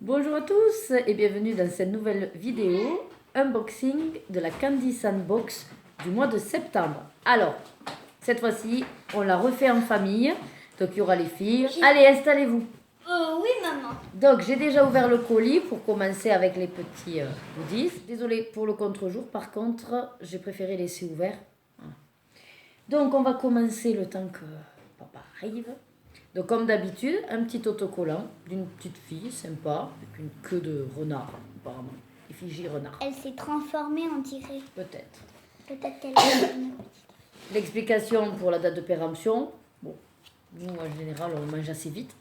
Bonjour à tous et bienvenue dans cette nouvelle vidéo unboxing de la Candy Sandbox du mois de septembre. Alors, cette fois-ci, on l'a refait en famille, donc il y aura les filles. Allez, installez-vous. Oui, maman. Donc, j'ai déjà ouvert le colis pour commencer avec les petits goodies. Désolée pour le contre-jour, par contre, j'ai préféré laisser ouvert. Donc, on va commencer le temps que papa arrive. Donc, comme d'habitude, un petit autocollant d'une petite fille sympa, avec une queue de renard, apparemment. Effigie renard. Elle s'est transformée, on dirait. Peut-être. Peut-être qu'elle est une petite. L'explication pour la date de péremption. Bon, nous, en général, on mange assez vite.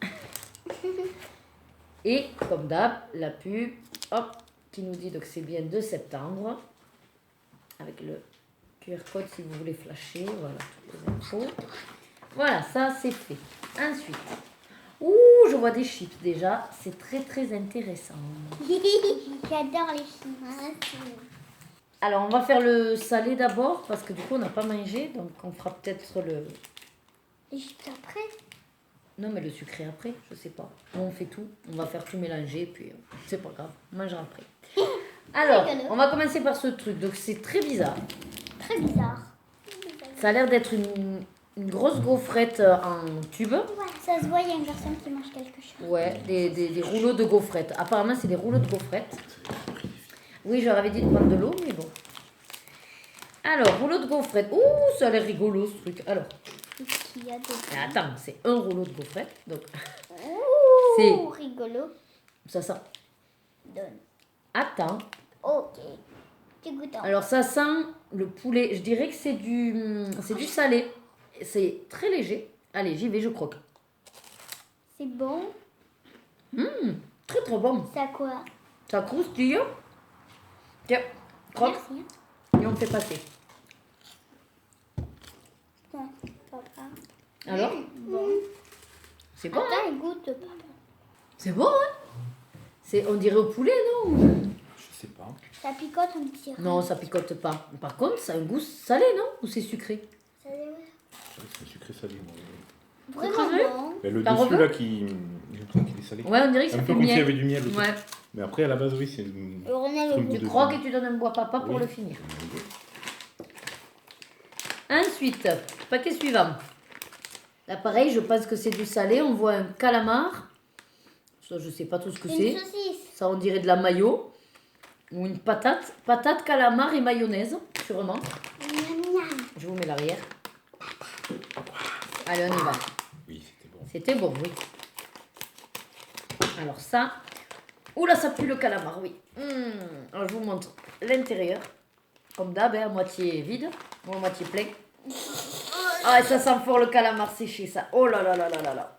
Et, comme d'hab, la pub, hop, qui nous dit donc c'est bien de septembre. Avec le QR code si vous voulez flasher. Voilà, toutes les infos. Voilà, ça, c'est fait. Ensuite, je vois des chips déjà. C'est très, très intéressant. J'adore les films. Alors, on va faire le salé d'abord parce que du coup, on n'a pas mangé. Donc, on fera peut-être le... Les chips après. Non, mais le sucré après, je sais pas. Nous, on fait tout. On va faire tout mélanger, puis c'est pas grave. On mangera après. Alors, on va commencer par ce truc. Donc, c'est très bizarre. Très bizarre. Ça a l'air d'être une grosse gaufrette en tube. Ouais, ça se voit, il y a une personne qui mange quelque chose. Ouais, des rouleaux de gaufrettes. Apparemment, c'est des rouleaux de gaufrettes. Oui, je leur avais dit de prendre de l'eau, mais bon. Alors, rouleau de gaufrettes. Ouh, ça a l'air rigolo, ce truc. Alors, Qu'est-ce qu'il y a dedans? attends, c'est un rouleau de gaufrettes. Donc, Ouh, c'est... rigolo. Ça sent... Donne. Attends. Ok. Tu goûtes un. Alors, ça sent le poulet. Je dirais que c'est du salé. C'est très léger. Allez, j'y vais, je croque. C'est bon. Très, très bon. Ça quoi? Ça croustille. Tiens, croque. Merci. Et on fait passer. Tiens, papa. Alors, Bon. c'est bon, hein? Attends, goûte, papa. C'est bon, hein? On dirait au poulet, non? Je sais pas. Ça picote un petit. Non, ça picote pas. Par contre, ça a un goût salé, non? Ou c'est sucré? Ça ouais. C'est sucré salé. Moi. Vraiment Sucré? bon. Mais le T'en dessus veux là qui. J'ai l'impression qu'il est salé. Ouais, on dirait que Un ça peu fait comme s'il y miel. avait du miel. autour. Ouais. Mais après, à la base, oui, c'est. On a le Truc goût. de- Tu croques et tu donnes un bois papa pour Oui. le finir. Ensuite, paquet suivant. Là, pareil, je pense que c'est du salé. On voit un calamar. Ça, je sais pas trop ce que Une c'est. saucisse. Ça, on dirait de la mayo. Ou une patate. Patate, calamar et mayonnaise, sûrement. Miam, miam. Je vous mets l'arrière. Allez, on y va. Oui, c'était bon. C'était bon, oui. Alors ça... Oula, ça pue le calamar, oui. Alors, je vous montre l'intérieur. Comme d'hab, hein, à moitié vide. Ou à moitié plein. Ah, ça sent fort le calamar séché, ça. Oh là là là là là là.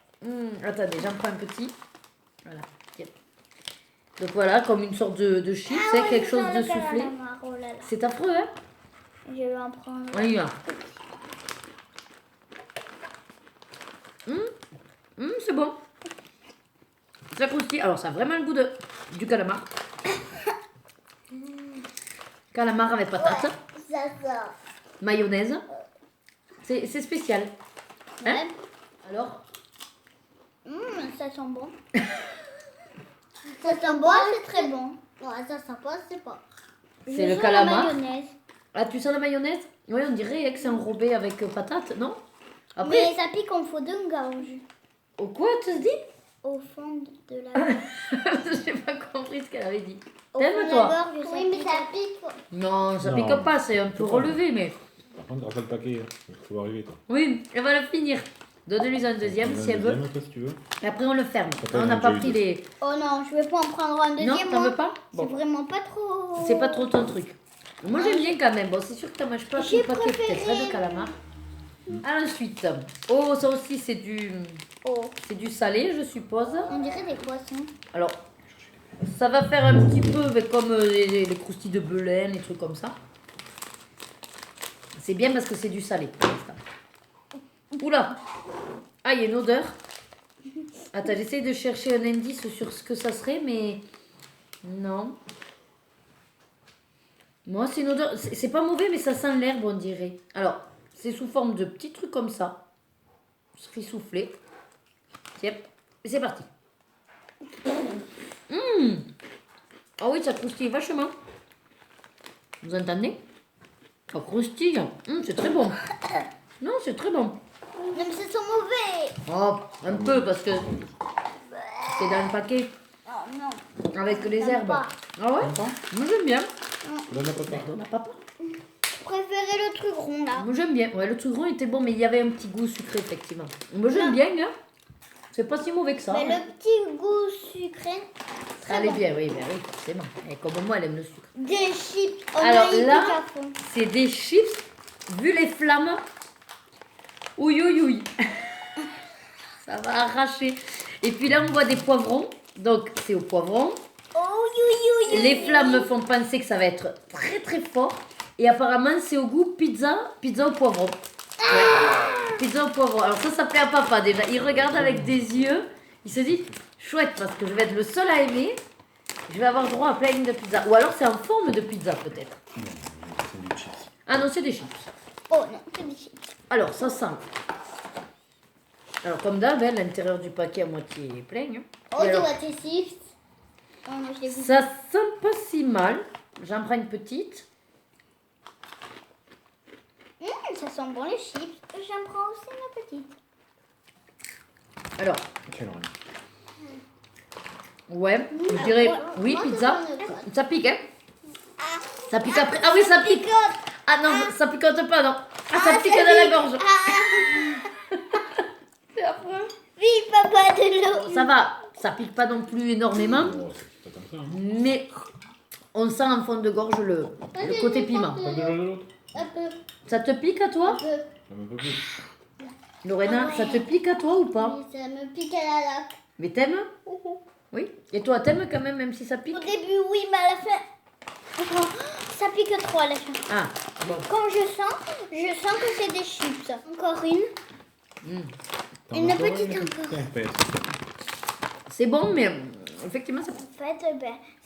Attendez, j'en prends un petit. Voilà. Tiens. Donc voilà, comme une sorte de chips, Ah c'est ouais, quelque c'est chose ça, de le soufflé. calamar. Oh là là. C'est affreux, hein? Je vais en prendre. On y va. C'est bon. Ça croustille. Alors, ça a vraiment le goût du calamar. Calamar avec patate, Ça. mayonnaise. C'est spécial. Hein? Ouais. Alors, Ça sent bon. Ça sent bon, c'est très bon. Ouais, ça sent pas, c'est pas. c'est Je le sens calamar. La mayonnaise. Ah, tu sens la mayonnaise? Oui, on dirait que c'est enrobé avec patate, non? Après, Mais ça pique en faux de gorge. au quoi, tu te dis? Au fond de la J'ai pas compris ce qu'elle avait dit. Au T'aimes, fond de toi? la gorge, oui, mais ça pique. Non, ça Non. pique pas, c'est un peu C'est pas. relevé, mais... Par contre, grâce à le paquet, il faut arriver. Toi. Oui, elle va le finir. Donne-lui un deuxième si elle veut. Deuxième, toi, si tu veux. Et après, on le ferme. Après, On n'a on a pas déjà pris eu les... Oh non, je vais pas en prendre un deuxième. Non, t'en moi. veux pas? C'est Bon, vraiment pas trop. c'est pas trop ton truc. Moi, j'aime bien quand même. Bon, c'est sûr que t'en manges pas tout J'ai le paquet préféré peut-être, hein, de calamar. Ensuite, oh, ça aussi, c'est Oh, du salé, je suppose. on dirait des poissons. Alors, ça va faire un petit peu mais comme les croustilles de Belén, les trucs comme ça. C'est bien parce que c'est du salé pour l'instant. Oula! Ah, il y a une odeur. Attends, j'essaie de chercher un indice sur ce que ça serait, mais non. Moi, c'est une odeur. C'est pas mauvais, mais ça sent l'herbe, on dirait. Alors, c'est sous forme de petits trucs comme ça. Riz soufflé. Tiens, et c'est parti. Ah oui, ça croustille vachement. Vous entendez? Ça croustille. C'est très bon. Non, c'est très bon. Non, mais ça sent mauvais. Oh, un peu parce que c'est dans le paquet Oh non. avec les J'aime herbes. pas. Ah ouais? Moi j'aime bien. Donne à papa. On n'a pas peur. Je préférais le truc rond là. Moi j'aime bien. Ouais, le truc rond était bon, mais il y avait un petit goût sucré effectivement. Moi j'aime bien, hein. C'est pas si mauvais que ça. Mais le petit goût sucré. Ça allait bien, oui, ben oui, forcément. Et comme moi, elle aime le sucre. Des chips. On Alors a eu là, du café. c'est des chips, vu les flammes. Ouïe, ouïe, ouïe. Ça va arracher. Et puis là, on voit des poivrons. Donc, c'est au poivron. Oh, oui, oui, oui. Les flammes me font penser que ça va être très, très fort. Et apparemment, c'est au goût pizza au poivron. Ouais. Pizza au poivron. Alors ça plaît à papa déjà. Il regarde avec des yeux. Il se dit, chouette, parce que je vais être le seul à aimer. Je vais avoir droit à plein de pizza. Ou alors c'est en forme de pizza peut-être. Non, c'est des chips. Ah non, c'est des chips. Oh non, c'est des chips. Alors ça sent. Alors comme d'hab, hein, l'intérieur du paquet à moitié plein. Hein. Oh, Et tu alors, vois tes chips. Oh, moi, je l'ai vu. ça sent pas si mal. J'en prends une petite. Ça sent bon les chips. J'en prends aussi ma petite. Alors, Quelle horreur. ouais, je dirais oui, moi, pizza. ça sent le Ça pique, hein. Ça pique après. Ah oui, ça pique. Ah non, ça picote pas, non. Ah, ça pique dans la gorge. C'est affreux. Oui, papa, de l'eau. Ça va, ça pique pas non plus énormément, Oh, c'est pas comme ça. Hein. mais on sent en fond de gorge le côté piment. Pas déjà de l'autre. Un peu, Ça te pique à toi, un peu. Ça me peut plus. Lorena? Ça te pique à toi ou pas? Oui, ça me pique à la laque. Mais t'aimes? Oui. Et toi, t'aimes quand même, même si ça pique? Au début, oui, mais à la fin, oh, ça pique trop à la fin. Ah, bon. Quand je sens que c'est des chips. Encore une. T'en Une as encore petite une encore. tempête. C'est bon, mais effectivement, ça pique. En fait,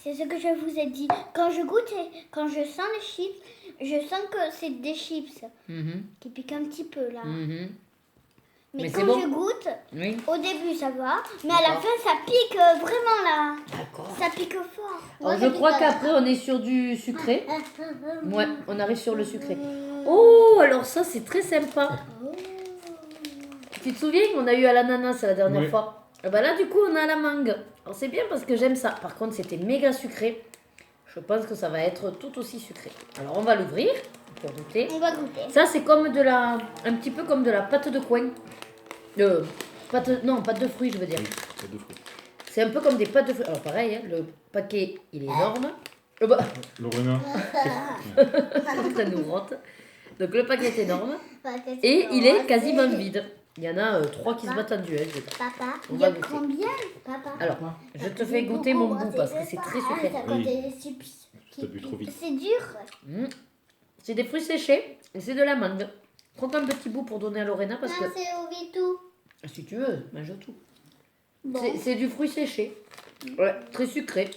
c'est ce que je vous ai dit. Quand je goûte et quand je sens les chips, je sens que c'est des chips Mhm, qui piquent un petit peu là. mhm. Mais, Mais quand c'est bon. je goûte, Oui. au début ça va, mais à la D'accord. fin ça pique vraiment là. D'accord. Ça pique fort. Alors, je crois qu'après, on est sur du sucré. Ouais, on arrive sur le sucré. Oh, alors ça, c'est très sympa. Tu te souviens qu'on a eu à l'ananas la dernière Oui. fois? Et ben là, du coup, on a à la mangue. Alors, c'est bien parce que j'aime ça. Par contre, c'était méga sucré. Je pense que ça va être tout aussi sucré. Alors, on va l'ouvrir pour goûter. On va goûter. Ça, c'est comme un petit peu comme de la pâte de coin. Non, pâte de fruits, je veux dire. Oui, c'est deux fruits. C'est un peu comme des pâtes de fruits. Alors, pareil, hein, le paquet, il est énorme. Bah, Lorena. ça nous rote. Donc, le paquet est énorme. Et il est quasiment vide. Il y en a 3 qui se battent en duel. je crois. Papa, On il y va a goûter. combien, papa? Alors, je te fais goûter mon goût parce que c'est très sucré. Ah, des chips. T'as bu trop vite. C'est dur. C'est des fruits séchés et c'est de l'amande. Prends un petit bout pour donner à Lorena parce que Non, c'est au Vitou. si tu veux, mange tout. Bon. C'est du fruit séché. Ouais, très sucré.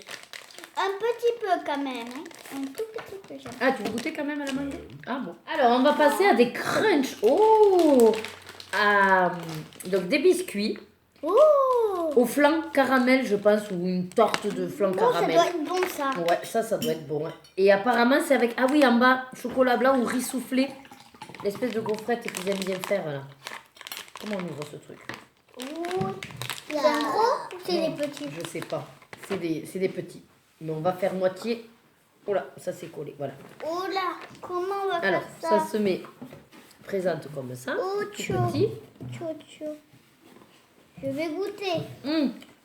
Un petit peu quand même. Hein. Un tout petit peu. j'aime. Ah, tu veux goûter quand même à l'amande? Ah bon. Alors, on va passer à des crunchs. Oh! Donc, des biscuits Oh, au flan caramel, je pense, ou une tarte de flan bon, ça caramel. doit être bon ça. Ouais, ça doit être bon. Hein. Et apparemment, c'est avec... Ah oui, en bas, chocolat blanc ou riz soufflé. L'espèce de gaufrette qu'ils aiment bien faire, là. Comment on ouvre ce truc? Oh, c'est un gros ou c'est Non, les petits? Je sais pas. C'est des petits. Mais on va faire moitié. Oh là, ça s'est collé, voilà. Oh là, comment on va Alors, faire ça ça? se met... Présente comme ça, Oh, tout tchou. petit. Tchou. Je vais goûter.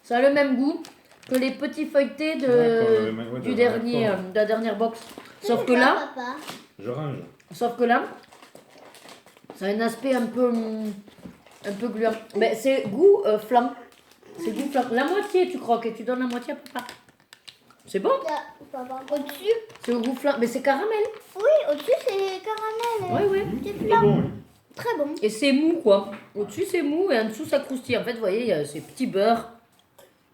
Ça a le même goût que les petits feuilletés D'accord, du de dernier, la de la dernière box. Sauf C'est que quoi, là, papa? Je range. ça a un aspect un peu gluant. Mais c'est goût flan. C'est goût flan. La moitié, tu croques et tu donnes la moitié à papa. C'est bon? Là, papa. Au-dessus? C'est au goût flan. Mais c'est caramel. Oui, au-dessus c'est caramel. Ouais. C'est C'est plat. bon. Oui. Très bon. Et c'est mou, quoi. Au-dessus, c'est mou et en dessous, ça croustille. En fait, vous voyez, il y a ces petits beurres.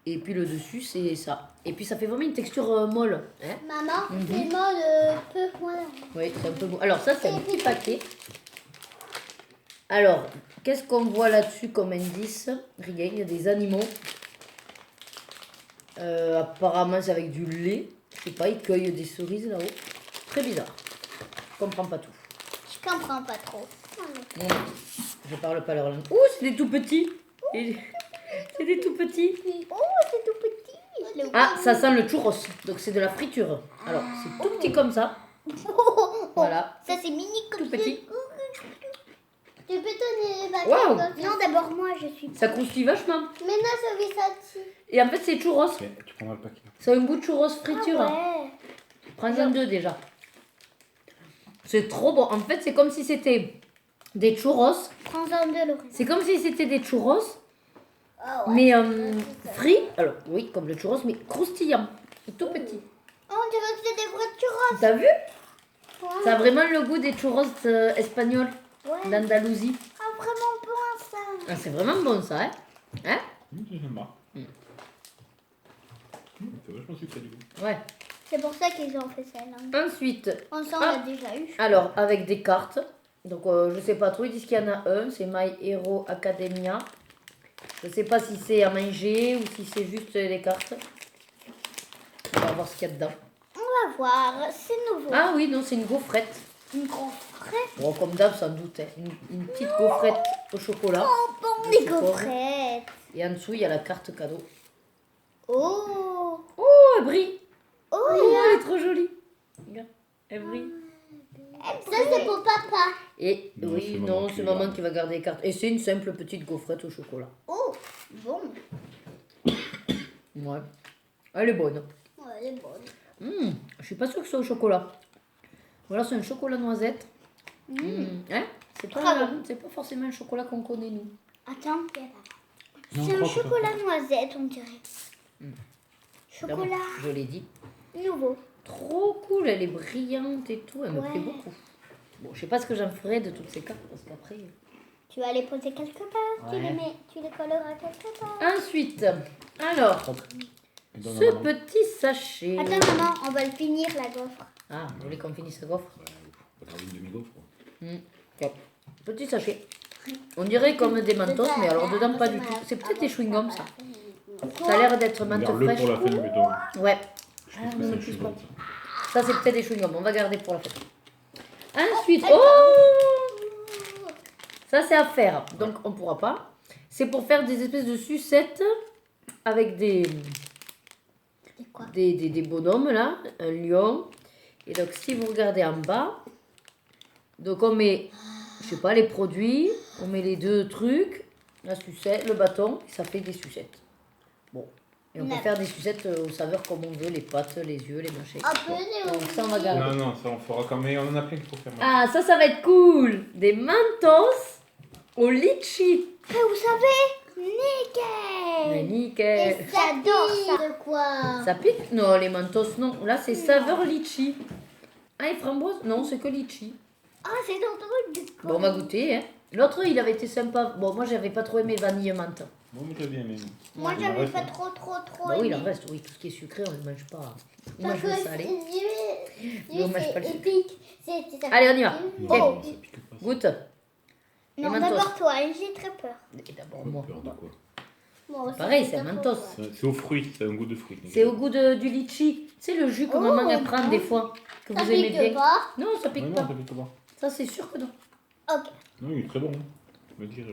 Et puis le dessus, c'est ça. Et puis ça fait vraiment une texture molle. Hein? Maman, c'est mode peu. Voilà. Oui, c'est un peu bon. Alors ça, c'est un petit paquet. Alors, qu'est-ce qu'on voit là-dessus comme indice? Rien, il y a des animaux. Apparemment, c'est avec du lait. Je sais pas, ils cueillent des cerises là-haut. Très bizarre. Je comprends pas tout. Je comprends pas trop. Non, je parle pas leur langue. Ouh, c'est des tout petits. C'est des tout petits. Oh, c'est tout petit. Je l'ai Ah, ça sent le churros. Donc c'est de la friture. Alors, c'est tout petit comme ça. Voilà. Ça, c'est mini comme Tout petit. Tu peux donner les Waouh. Non, d'abord moi, je suis. Ça croustille vachement. Mais non, ça fait ça dessus. Et en fait, c'est churros. Mais tu prendras le paquet. Ça a un goût de churros friture. Ouais. Prends-en 2 déjà. C'est trop bon. En fait, c'est comme si c'était des churros. Prends-en deux, Laurie. C'est comme si c'était des churros, Ah ouais. mais frits. Alors, oui, comme le churros, mais croustillant. Et tout petit. Oh, on dirait que c'est des vrais churros. T'as vu? Ouais. Ça a vraiment le goût des churros espagnols Ouais. d'Andalousie. Ah, vraiment bon ça. Ah, c'est vraiment bon ça, hein? Hein? J'aime pas. C'est vachement sucré du coup. Ouais. C'est pour ça qu'ils ont fait ça. Là. Ensuite, On s'en a déjà eu. alors, avec des cartes. Donc, je sais pas trop, ils disent qu'il y en a un. C'est My Hero Academia. Je sais pas si c'est à manger ou si c'est juste les cartes. On va voir ce qu'il y a dedans. On va voir. C'est nouveau. Ah oui, non, c'est une gaufrette. Une grosse fraise. Bon, comme d'hab, sans doute. Hein. Une petite gaufrette au chocolat. Oh, bon, Je des suppose. gaufrettes. Et en dessous, il y a la carte cadeau. Oh. Oh, elle brille. Oh, Oh, elle est trop jolie. Regarde, elle brille. ça c'est pour papa. Et Non, oui, c'est non, maman c'est qui maman garde. qui va garder les cartes. Et c'est une simple petite gaufrette au chocolat. Oh, bon. Ouais. Elle est bonne. Ouais, elle est bonne. Je suis pas sûre que ce soit au chocolat. Voilà, c'est un chocolat noisette. Hein? C'est pas forcément un chocolat qu'on connaît, nous. Attends. Non, C'est un croque, chocolat noisette, on dirait. Chocolat Je l'ai dit. nouveau. Trop cool, elle est brillante et tout. Elle me Ouais. plaît beaucoup. Bon, je sais pas ce que j'en ferai de toutes ces cartes parce qu'après. Tu vas les poser quelque part. Tu Ouais. les mets, tu les colleras quelque part. Ensuite, alors, Et donne à ce maman. petit sachet. Attends, maman, on va le finir la gaufre. Ah, vous voulez qu'on finisse la gaufre? On va garder une demi-gaufre. quoi. Ok. Petit sachet. On dirait comme des mentos, mais alors dedans pas du tout. C'est peut-être des chewing-gums ça. Ça a l'air d'être mentos Garde-le fraîche. pour la fin plutôt. Ouais. Je Ah, trouve que non, c'est ne un pousse chewing-gum, pas. Ça c'est peut-être des chewing-gums. On va garder pour la fête. Ensuite, oh, ça c'est à faire. Donc on pourra pas. C'est pour faire des espèces de sucettes avec des C'est quoi? des bonhommes là, un lion. Et donc si vous regardez en bas, donc on met, je sais pas, les produits, on met les deux trucs, la sucette, le bâton, et ça fait des sucettes. Bon, et on peut faire des sucettes aux saveurs comme on veut, les pâtes, les yeux, les machins. Un peu de Donc ça on va garder. Non, non, ça on fera comme. Mais on en a plein qu'il faut faire. Ah, ça va être cool. Des mentos au litchi. Ah, vous savez? Nickel! Mais Et nickel. j'adore ça. De quoi? Ça pique? Non, les mentos, non. Là, c'est saveur litchi. Ah, et framboise? Non, c'est que litchi. Ah, c'est dans le truc du Bon, on va goûter. Hein. L'autre, il avait été sympa. Bon, moi, j'avais pas trop aimé vanille menthe. Bon, mais t'as bien aimé. Moi, Il en j'avais reste, pas hein. trop Bah oui, il en aimé. reste. Oui, tout ce qui est sucré, on ne le mange pas. On Parce mange le que salé. c'est on mange pas le sucre. épique. Allez, on y va. Oh. Ça pique pas, ça. Goûte. Les Non, mentos. d'abord toi, j'ai très peur. Et d'abord, moi. Peur de quoi? Moi aussi, Pareil, j'ai c'est un trop mentos. peur. C'est aux fruits, c'est un goût de fruits. C'est au goût du litchi. C'est le jus que Oh, maman elle prend des fois. Que Ça vous aimez pique bien. pas. Non, ça Non, pique non, pas. ça pique pas. Ça, c'est sûr que non. Ok, Non, il est très bon. Hein. Je me dire.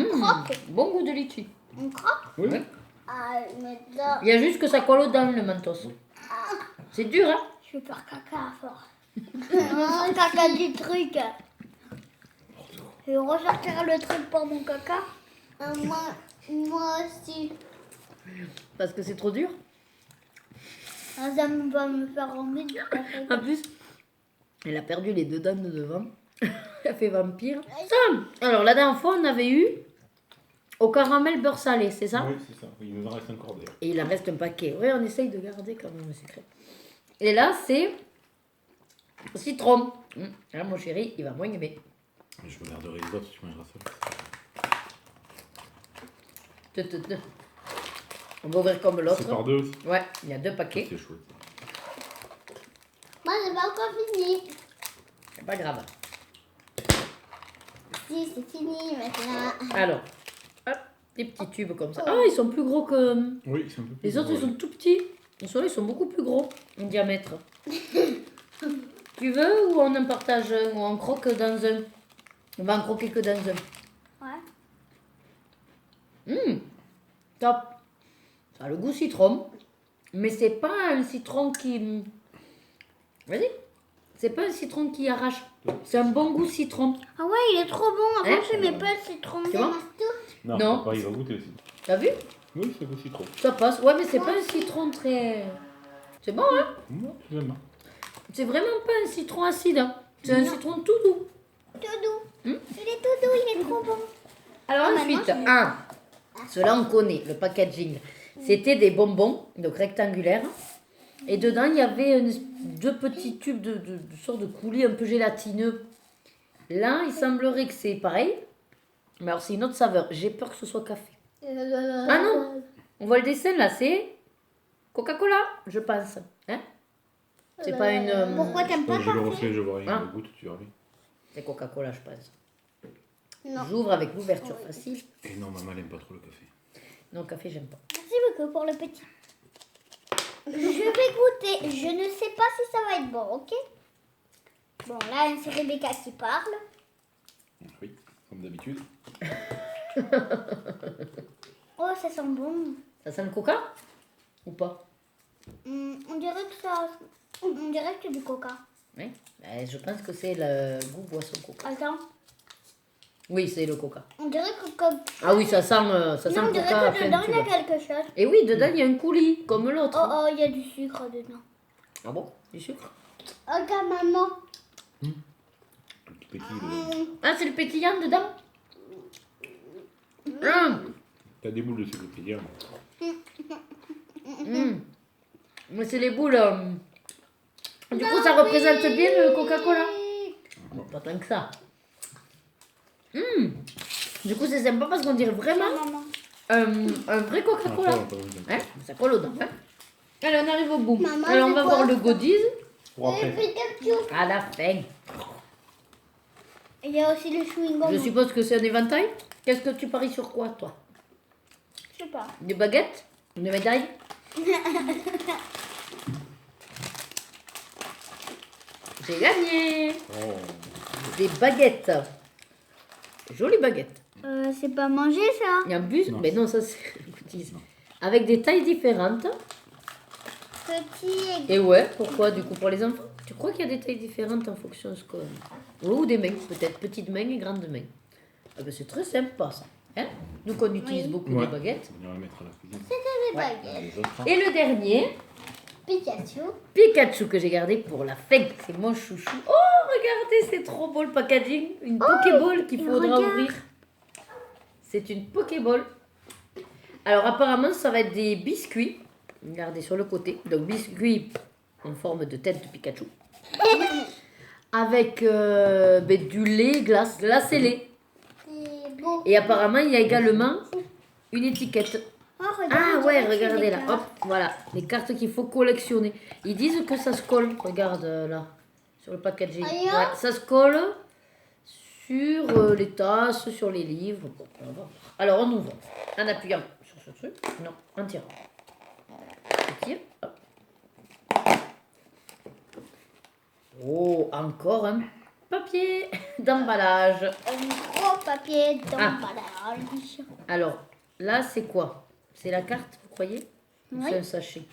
croque. Bon goût de litchi. On croque. Oui. Oui. Ah, mais là, Il y a juste que ça colle aux dents, le mentos. C'est dur, hein? je vais faire caca fort. Caca du truc. Je vais ressortir le truc pour mon caca. Moi aussi. Parce que c'est trop dur. Ça va me faire envie de faire En plus, elle a perdu les deux dents de devant. Elle a fait vampire. Ça, alors la dernière fois, on avait eu au caramel beurre salé, c'est ça? Oui, c'est ça. Il nous en reste encore d'ailleurs. Et il en reste un paquet. Oui, on essaye de garder quand même le secret. Et là, c'est citron. Là, mon chéri, il va moins aimer. Je regarderai les autres, tu mangeras seul. On va ouvrir comme C'est l'autre. par deux aussi. Ouais, il y a deux paquets. C'est chouette. Moi, j'ai pas encore fini. C'est pas grave. Si, c'est fini maintenant. Alors, hop, des petits tubes comme ça. Ah, ils sont plus gros que Oui, c'est un peu plus. les autres, ils ouais. sont tout petits. Les soleils sont beaucoup plus gros en diamètre. Tu veux ou on en partage un ou on croque dans un? On va en croquer que dans un. Ouais. Top. Ça a le goût citron. Mais c'est pas un citron qui... Vas-y. C'est pas un citron qui arrache. C'est un bon goût citron. Ah ouais, il est trop bon. Avant, Hein? j'aimais pas le citron. C'est bon? Non. Papa, il va goûter aussi. T'as vu? Oui, c'est aussi trop. Ça passe. Ouais, mais c'est pas un citron très... C'est bon, hein? Moi, j'aime bien. C'est vraiment pas un citron acide. Hein. C'est un citron tout doux. Tout doux. Il est tout doux, il est trop bon. Alors Ah, ensuite, maintenant, cela on connaît, le packaging. C'était des bonbons, donc rectangulaires. Et dedans, il y avait deux petits tubes de sorte de coulis un peu gélatineux. Là, il semblerait que c'est pareil. Mais alors, c'est une autre saveur. J'ai peur que ce soit café. Ah non, on voit le dessin là, c'est Coca-Cola, je pense. Hein? C'est pas une... Pourquoi t'aimes pas Je le café? refais, je vois rien. Ah. Le goût, tu verras. C'est Coca-Cola, je pense. Non. J'ouvre avec l'ouverture facile. Et non, maman, elle aime pas trop le café. Non, café, j'aime pas. Merci beaucoup pour le petit. Je vais goûter. Je ne sais pas si ça va être bon, ok? Bon, là, c'est Rebecca qui parle. Oui, comme d'habitude. Oh, ça sent bon. Ça sent le coca? Ou pas? On dirait que ça... On dirait que c'est du coca. Oui. Je pense que c'est le goût boisson coca. Attends. Oui, c'est le coca. On dirait que comme... Ah oui, ça sent Non, on le dirait coca à que plein dedans, de il y a tubes. quelque chose. Et oui, dedans, il y a un coulis, comme l'autre. Oh, oh, il y a du sucre dedans. Ah bon? Du sucre? Regarde, maman. Un petit petit. Ah, c'est le pétillant dedans? T'as des boules de sucre pétillant. Mais c'est les boules. Du coup, ça représente bien le Coca-Cola. Pas tant que ça. Du coup, c'est sympa parce qu'on dirait vraiment Maman. un vrai Coca-Cola. Hein? Ça colle aux dents. Hein? Allez, on arrive au bout. Maman, Alors, on c'est va quoi voir le ça? goodies Pour après. Pikachu. à la fin. Il y a aussi le chewing-gum. Je suppose que c'est un éventail. Qu'est-ce que tu paries sur quoi, toi? Je sais pas. Des baguettes? Une médaille? J'ai gagné! Oh. Des baguettes. Jolies baguettes. C'est pas manger ça. Il y a un bus, Non. mais non, ça c'est goodies. Avec des tailles différentes. Petit et Et ouais, pourquoi du coup pour les enfants? Tu crois qu'il y a des tailles différentes en fonction de ce qu'on... Ou des mains, peut-être petites mains et grandes mains. Ah ben c'est très sympa ça. Hein? Nous qu'on utilise Oui. beaucoup Ouais. des baguettes. On va mettre à la cuisine. des Ouais. baguettes. Les autres, hein. Et le dernier, Pikachu. Pikachu que j'ai gardé pour la fin. C'est mon chouchou. Oh, regardez, c'est trop beau le packaging. Une Pokéball qu'il et faudra regarde. ouvrir. C'est une Pokéball. Alors apparemment, ça va être des biscuits. Regardez sur le côté. Donc biscuits en forme de tête de Pikachu. Avec du lait glacé. C'est beau. Et apparemment, il y a également une étiquette. Oh, regarde, Ah on ouais, dirait que c'est regardez des là. cartes. Hop, voilà. Les cartes qu'il faut collectionner. Ils disent que ça se colle. Regarde là. Sur le packaging. Ailleurs Ouais, ça se colle sur les tasses, sur les livres. Bon, on va voir. Alors, on ouvre. En appuyant sur ce truc. Non, en tirant. On tire. Hop. Oh, encore un papier d'emballage. Un gros papier Ah. d'emballage. Alors, là, c'est quoi? C'est la carte, vous croyez? Ou Oui. c'est un sachet?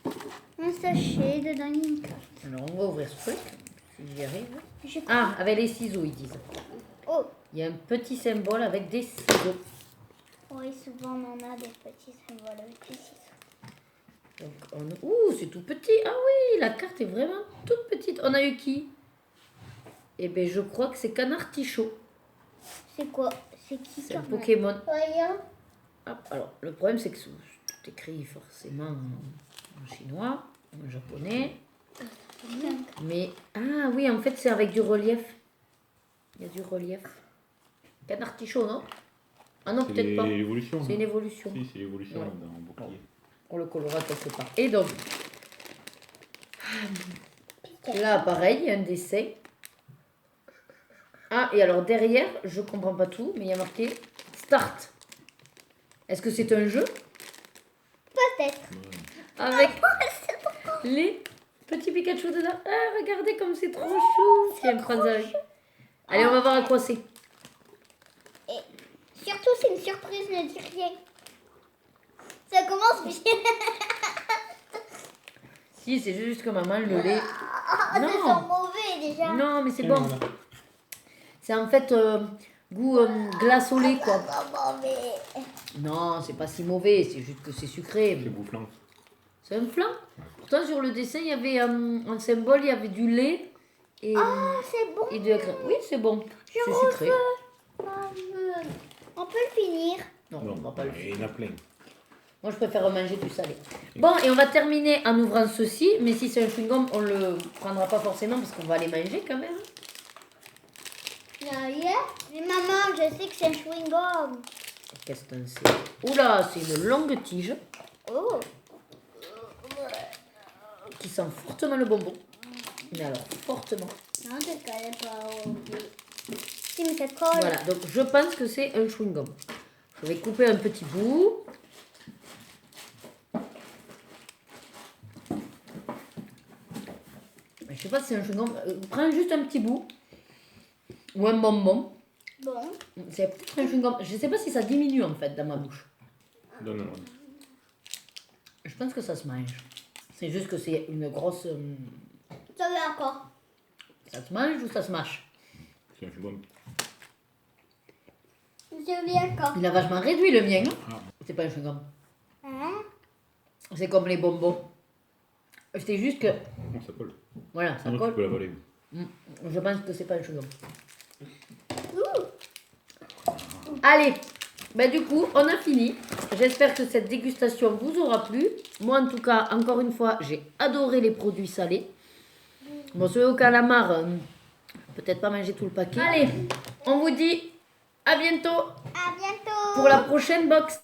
Un sachet dedans une carte. Alors, on va ouvrir ce truc, si j'y arrive. Je- Ah, avec les ciseaux, ils disent. Oh, Il y a un petit symbole avec des ciseaux. oui, souvent on en a des petits symboles avec des ciseaux. Donc, ouh, c'est tout petit. Ah oui, la carte est vraiment toute petite. On a eu qui? Eh bien, je crois que c'est Canartichaud. C'est quoi? C'est qui C'est un quand même? Pokémon. Regarde. Hop, alors, le problème, c'est que c'est tout écrit forcément en chinois, en japonais. Mais, ah oui, en fait, c'est avec du relief. Il y a du relief. Canartichaud, non? Ah non, C'est peut-être pas. l'évolution. C'est une évolution. Si, c'est l'évolution Ouais. dans bouclier. On le collera quelque part. Et donc, là, pareil, il y a un dessin. Ah, et alors derrière, je comprends pas tout, mais il y a marqué Start. Est-ce que c'est un jeu? Peut-être. Avec les petits Pikachu dedans. Ah, regardez comme c'est trop chou. Tiens, prends-en. Allez, on va voir à quoi c'est. Et surtout, c'est une surprise, ne dis rien. Ça commence bien. Si, c'est juste que maman, le lait. Ça sent Non, mauvais déjà. non, mais c'est Et bon. voilà. C'est en fait goût glace au lait, quoi. Ça sent mauvais. Non, c'est pas si mauvais, c'est juste que c'est sucré. C'est boufflant. C'est un flan. Pourtant, sur le dessin, il y avait un symbole, il y avait du lait et, Ah, c'est bon. et de la crème. Oui, c'est bon. Je C'est sucré. refais. On peut le finir. Non, Non, on va pas le faire. il y en a plein. Moi, je préfère manger du salé. Bon, et on va terminer en ouvrant ceci. Mais si c'est un chewing-gum, on le prendra pas forcément parce qu'on va les manger quand même. Mais maman, je sais que c'est un chewing-gum. Qu'est-ce que c'est? Oula, c'est une longue tige Oh. qui sent fortement le bonbon. Mais alors, fortement. Non, je connais pas. Si, mais ça colle. Voilà, donc je pense que c'est un chewing-gum. Je vais couper un petit bout. Je sais pas si c'est un chewing-gum. Prends juste un petit bout. Ou un bonbon. Bon. C'est peut-être un chewing-gum. Je sais pas si ça diminue en fait dans ma bouche. Donne-le. Je pense que ça se mange. C'est juste que c'est une grosse... Ça va encore. Ça se mange ou ça se mâche? C'est un chewing-gum. Je vais encore. Il a vachement réduit le mien. Hein? Ah, C'est pas un chewing-gum. Hein? C'est comme les bonbons. C'est juste que... non, ça colle. Voilà, ça Non, tu colle. peux la voler. Je pense que c'est pas un chewing-gum. Allez, ben du coup, on a fini. J'espère que cette dégustation vous aura plu. Moi, en tout cas, encore une fois, j'ai adoré les produits salés. Bon, ceux au calamar, peut-être pas manger tout le paquet. Allez, on vous dit à bientôt À bientôt. pour la prochaine box.